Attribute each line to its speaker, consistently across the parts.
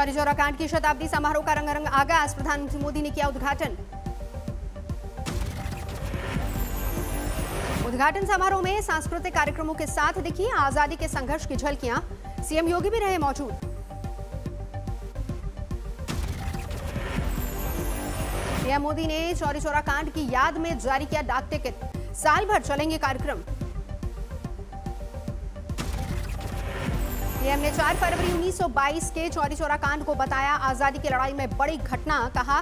Speaker 1: चौरी चौरा कांड की शताब्दी समारोह का रंगारंग आगाज, प्रधानमंत्री मोदी ने किया उद्घाटन। उद्घाटन समारोह में सांस्कृतिक कार्यक्रमों के साथ दिखी आजादी के संघर्ष की झलकियां, सीएम योगी भी रहे मौजूद। पीएम मोदी ने चौरी चौरा कांड की याद में जारी किया डाक टिकट, साल भर चलेंगे कार्यक्रम। पीएम ने 4 फरवरी 1922 के चौरी चौरा कांड को बताया आजादी की लड़ाई में बड़ी घटना, कहा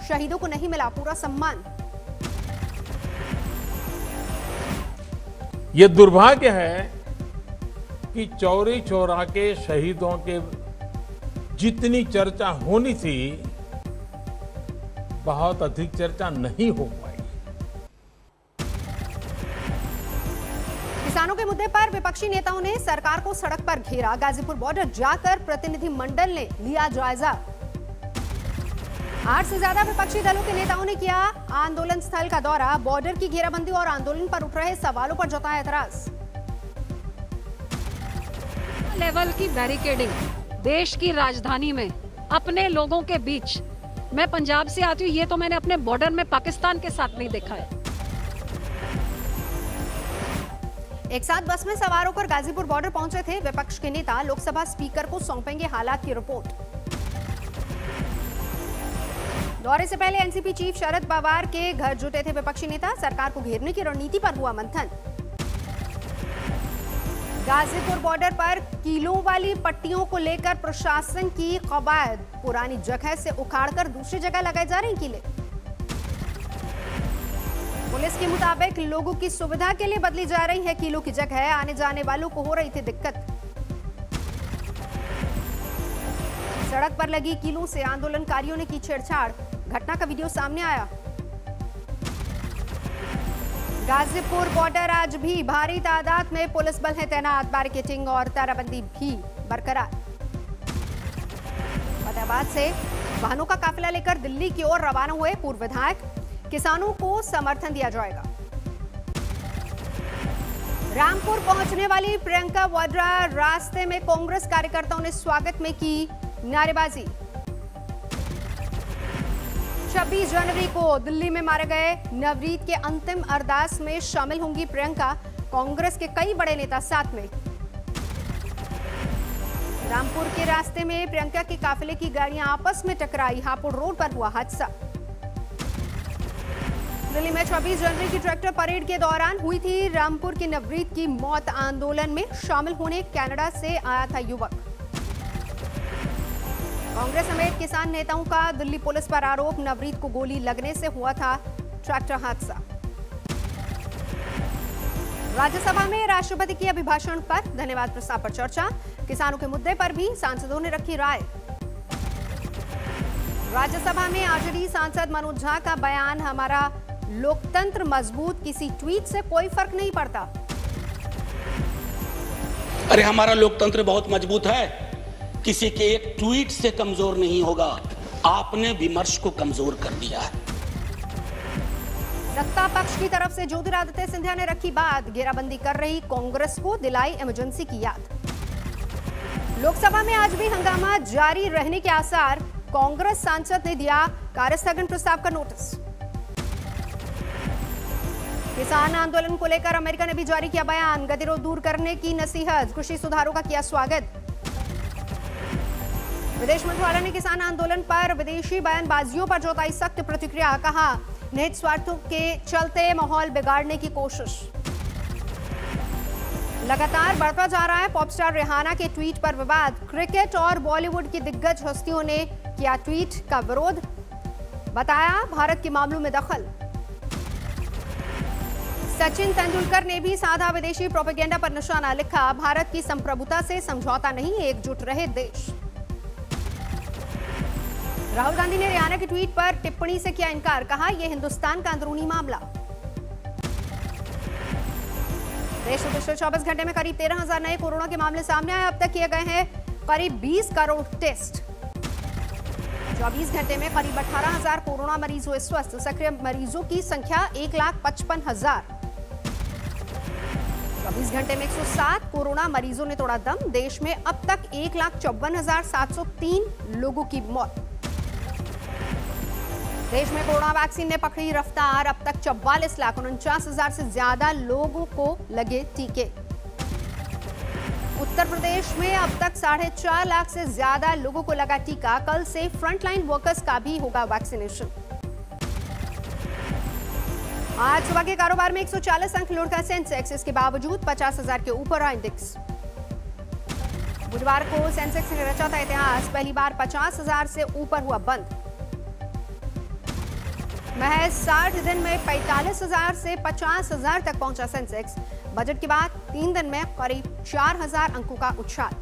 Speaker 1: शहीदों को नहीं मिला पूरा सम्मान।
Speaker 2: ये दुर्भाग्य है कि चौरी चौरा के शहीदों के जितनी चर्चा होनी थी, बहुत अधिक चर्चा नहीं हो पाई।
Speaker 1: किसानों के मुद्दे पर विपक्षी नेताओं ने सरकार को सड़क पर घेरा, गाजीपुर बॉर्डर जाकर प्रतिनिधिमंडल ने लिया जायजा। 8 से ज्यादा विपक्षी दलों के नेताओं ने किया आंदोलन स्थल का दौरा, बॉर्डर की घेराबंदी और आंदोलन पर उठ रहे सवालों पर जताया एतराज।
Speaker 3: लेवल की बैरिकेडिंग देश की राजधानी में अपने लोगों के बीच, मैं पंजाब से आती हूँ, ये तो मैंने अपने बॉर्डर में पाकिस्तान के साथ नहीं देखा है।
Speaker 1: एक साथ बस में सवार होकर गाजीपुर बॉर्डर पहुंचे थे विपक्ष के नेता, लोकसभा स्पीकर को सौंपेंगे हालात की रिपोर्ट। दौरे से पहले एनसीपी चीफ शरद पवार के घर जुटे थे विपक्षी नेता, सरकार को घेरने की रणनीति पर हुआ मंथन। गाजीपुर बॉर्डर पर कीलों वाली पट्टियों को लेकर प्रशासन की कवायद, पुरानी जगह से उखाड़कर दूसरी जगह लगाए जा रहे हैं किले। पुलिस के मुताबिक लोगों की सुविधा के लिए बदली जा रही है किलों की जगह, आने जाने वालों को हो रही थी दिक्कत। सड़क पर लगी कीलों से आंदोलनकारियों ने की छेड़छाड़, घटना का वीडियो सामने आया। गाजीपुर बॉर्डर आज भी भारी तादाद में पुलिस बल है तैनात, बैरिकेडिंग और ताराबंदी भी बरकरार। फतेहाबाद से वाहनों का काफिला लेकर दिल्ली की ओर रवाना हुए पूर्व विधायक, किसानों को समर्थन दिया जाएगा। रामपुर पहुंचने वाली प्रियंका वाड्रा, रास्ते में कांग्रेस कार्यकर्ताओं ने स्वागत में की नारेबाजी। 26 जनवरी को दिल्ली में मारे गए नवरीत के अंतिम अरदास में शामिल होंगी प्रियंका, कांग्रेस के कई बड़े नेता साथ में। रामपुर के रास्ते में प्रियंका के काफिले की गाड़ियां आपस में टकराई, हापुड़ रोड पर हुआ हादसा। दिल्ली में 26 जनवरी की ट्रैक्टर परेड के दौरान हुई थी रामपुर की नवरीत की मौत, आंदोलन में शामिल होने कनाडा से आया था युवक। कांग्रेस समेत किसान नेताओं का दिल्ली पुलिस पर आरोप, नवरीत को गोली लगने से हुआ था ट्रैक्टर हादसा। राज्यसभा में राष्ट्रपति के अभिभाषण पर धन्यवाद प्रस्ताव पर चर्चा, किसानों के मुद्दे पर भी सांसदों ने रखी राय। राज्यसभा में आरजेडी सांसद मनोज झा का बयान, हमारा लोकतंत्र मजबूत, किसी ट्वीट से कोई फर्क नहीं पड़ता।
Speaker 4: अरे हमारा लोकतंत्र बहुत मजबूत है, किसी के एक ट्वीट से कमजोर नहीं होगा। आपने विमर्श को कमजोर कर दिया है।
Speaker 1: सत्ता पक्ष की तरफ से ज्योतिरादित्य सिंधिया ने रखी बात, घेराबंदी कर रही कांग्रेस को दिलाई इमरजेंसी की याद। लोकसभा में आज भी हंगामा जारी रहने के आसार, कांग्रेस सांसद ने दिया कार्यस्थगन प्रस्ताव का नोटिस। किसान आंदोलन को लेकर अमेरिका ने भी जारी किया बयान, गतिरोध दूर करने की नसीहत, कृषि सुधारों का किया स्वागत। विदेश मंत्रालय ने किसान आंदोलन पर विदेशी बयानबाजियों पर जताई सख्त प्रतिक्रिया, कहा निहित स्वार्थों के चलते माहौल बिगाड़ने की कोशिश। लगातार बढ़ता जा रहा है पॉपस्टार रिहाना के ट्वीट पर विवाद, क्रिकेट और बॉलीवुड की दिग्गज हस्तियों ने किया ट्वीट का विरोध, बताया भारत के मामलों में दखल। सचिन तेंदुलकर ने भी साधा विदेशी प्रोपेगेंडा पर निशाना, लिखा भारत की संप्रभुता से समझौता नहीं, एकजुट रहे देश। राहुल गांधी ने रिहाना के ट्वीट पर टिप्पणी से किया इनकार, कहा यह हिंदुस्तान का अंदरूनी मामला। देश में पिछले 24 घंटे में करीब 13,000 नए कोरोना के मामले सामने आए, अब तक किए गए हैं करीब 20 करोड़ टेस्ट। 24 घंटे में करीब 18,000 कोरोना मरीज हुए स्वस्थ, सक्रिय मरीजों की संख्या 1,55,000। 24 घंटे में 107 कोरोना मरीजों ने तोड़ा दम। देश में अब तक 1,54,703 लोगों की मौत। देश में कोरोना वैक्सीन ने पकड़ी रफ्तार। अब तक 44,49,000 से ज्यादा लोगों को लगे टीके। उत्तर प्रदेश में अब तक 4.5 लाख से ज्यादा लोगों को लगा टीका। कल से फ्रंटलाइन वर्कर्स का भी होगा वैक्सीनेशन। आज सुबह के कारोबार में 140 अंक लुढ़का सेंसेक्स, इसके बावजूद 50,000 के ऊपर रहा इंडेक्स। बुधवार को सेंसेक्स ने रचा था इतिहास, पहली बार 50,000 से ऊपर हुआ बंद। महज 60 दिन में 45,000 से 50,000 तक पहुंचा सेंसेक्स। बजट के बाद 3 दिन में करीब 4,000 अंकों का उछाल।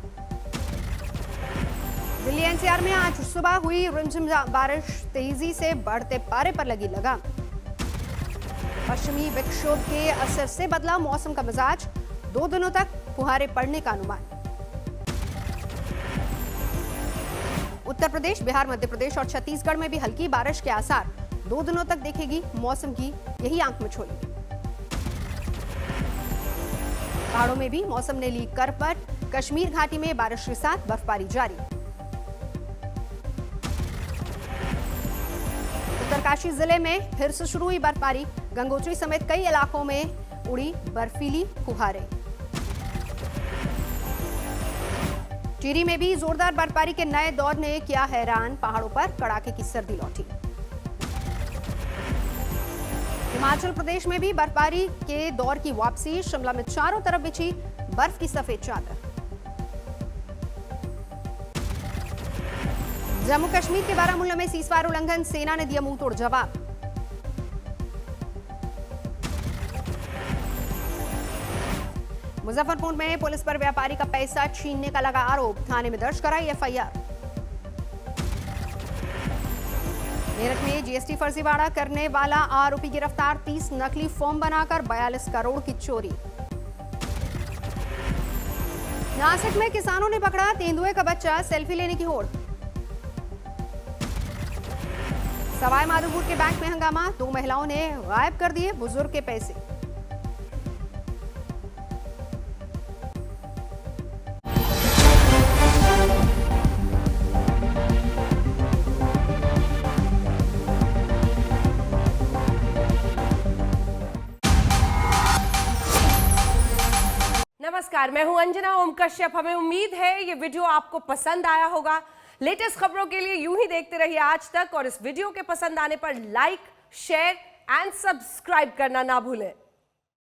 Speaker 1: दिल्ली एनसीआर में आज सुबह हुई रिमझिम बारिश तेजी से बढ़ते पारे पर लगी लगाम। पश्चिमी विक्षोभ के असर से बदला मौसम का मिजाज, 2 दिनों तक फुहारे पड़ने का अनुमान। उत्तर प्रदेश, बिहार, मध्य प्रदेश और छत्तीसगढ़ में भी हल्की बारिश के आसार 2 दिनों तक देखेगी मौसम की यही आंख मिचोली। पहाड़ों में भी मौसम ने ली करवट। कश्मीर घाटी में बारिश के साथ बर्फबारी जारी। उत्तरकाशी जिले में फिर से शुरू हुई बर्फबारी। गंगोत्री समेत कई इलाकों में उड़ी बर्फीली फुहारें। टिहरी में भी जोरदार बर्फबारी के नए दौर ने किया हैरान। पहाड़ों पर कड़ाके की सर्दी लौटी। हिमाचल प्रदेश में भी बर्फबारी के दौर की वापसी। शिमला में चारों तरफ बिछी बर्फ की सफेद चादर। जम्मू कश्मीर के बारामूला में सीजफायर उल्लंघन, सेना ने दिया मुंहतोड़ जवाब। मुजफ्फरपुर में पुलिस पर व्यापारी का पैसा छीनने का लगा आरोप, थाने में दर्ज कराई एफआईआर। मेरठ में जीएसटी फर्जीवाड़ा करने वाला आरोपी गिरफ्तार, 30 नकली फॉर्म बनाकर 42 करोड़ की चोरी। नासिक में किसानों ने पकड़ा तेंदुए का बच्चा, सेल्फी लेने की होड़। सवाई माधोपुर के बैंक में हंगामा, 2 महिलाओं ने गायब कर दिए बुजुर्ग के पैसे।
Speaker 5: नमस्कार, मैं हूं अंजना ओम कश्यप। हमें उम्मीद है ये वीडियो आपको पसंद आया होगा। लेटेस्ट खबरों के लिए यूं ही देखते रहिए आज तक, और इस वीडियो के पसंद आने पर लाइक, शेयर एंड सब्सक्राइब करना ना भूलें।